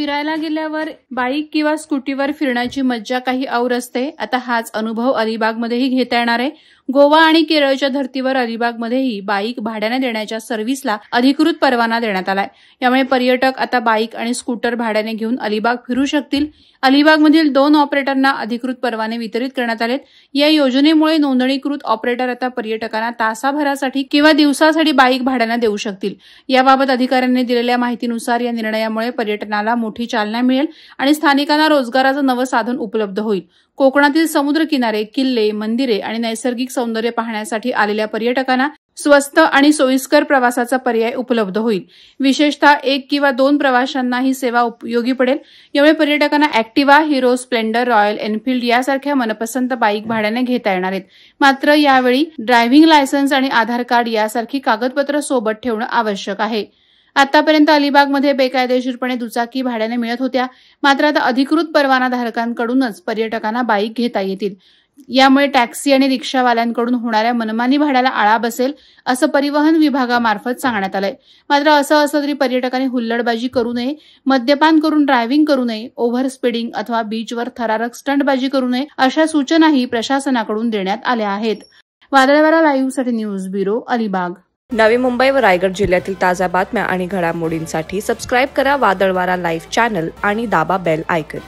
फिरायला गेल्यावर बाईक किंवा स्कूटीवर फिरण्याची मज्जा काही और असते। आता हाच अनुभव अलिबागमध्येही घेता येणार आहे। गोवा आणि केरळच्या धर्तीवर अलिबागमध्येही बाईक भाड्याने देण्याच्या सर्व्हिसला अधिकृत परवाना देण्यात आलाय। यामुळे पर्यटक आता बाईक आणि स्कूटर भाड्याने घेऊन अलिबाग फिरू शकतील। अलिबागमधील 2 ऑपरेटरना अधिकृत परवाने वितरित करण्यात आलेत। या योजनेमुळे नोंदणीकृत ऑपरेटर आता पर्यटकांना तासाभरासाठी किंवा दिवसासाठी बाईक भाड्याने देऊ शकतील। याबाबत अधिकाऱ्यांनी दिलेल्या माहितीनुसार या निर्णयामुळे पर्यटनाला मोठी चालना मिळेल आणि स्थानिकांना रोजगाराचं नवं साधन उपलब्ध होईल। कोकणातील समुद्रकिनारे, किल्ले, मंदिरे आणि नैसर्गिक सौंदर्य पाहण्यासाठी आलेल्या पर्यटकांना स्वस्त आणि सोयीस्कर प्रवासाचा पर्याय उपलब्ध होईल। विशेषतः 1 किंवा 2 प्रवाशांना ही सेवा उपयोगी पडेल। यामुळे पर्यटकांना Activa, hero, Splendor, royal Enfield यासारख्या मनपसंत बाईक भाड्याने घेता येणार आहेत। मात्र यावेळी ड्रायव्हिंग लायसन्स आणि आधार कार्ड यासारखी कागदपत्र सोबत ठेवणं आवश्यक आहे। आतापर्यंत अलिबागमध्ये बेकायदेशीरपणे दुचाकी भाड्याने मिळत होत्या, मात्र आता अधिकृत परवानाधारकांकडूनच पर्यटकांना बाईक घेता येतील। यामुळे टॅक्सी आणि रिक्षावाल्यांकडून होणाऱ्या मनमानी भाड्याला आळा बसेल, असं परिवहन विभागामार्फत सांगण्यात आलंय। मात्र असं असलं तरी पर्यटकांनी हुल्लडबाजी करू नये, मद्यपान करून ड्रायव्हिंग करू नये, ओव्हर स्पीडिंग अथवा बीचवर थरारक स्टंटबाजी करू नये, अशा सूचनाही प्रशासनाकडून देण्यात आल्या आहेत। वादळवारा लाईव्हसाठी न्यूज ब्युरो, अलिबाग। नवी मुंबई व रायगड जिल्ह्यातील ताज्या बातम्या आणि घडामोडींसाठी सबस्क्राईब करा वादळवारा लाईव्ह चॅनल आणि दाबा बेल आयकॉन।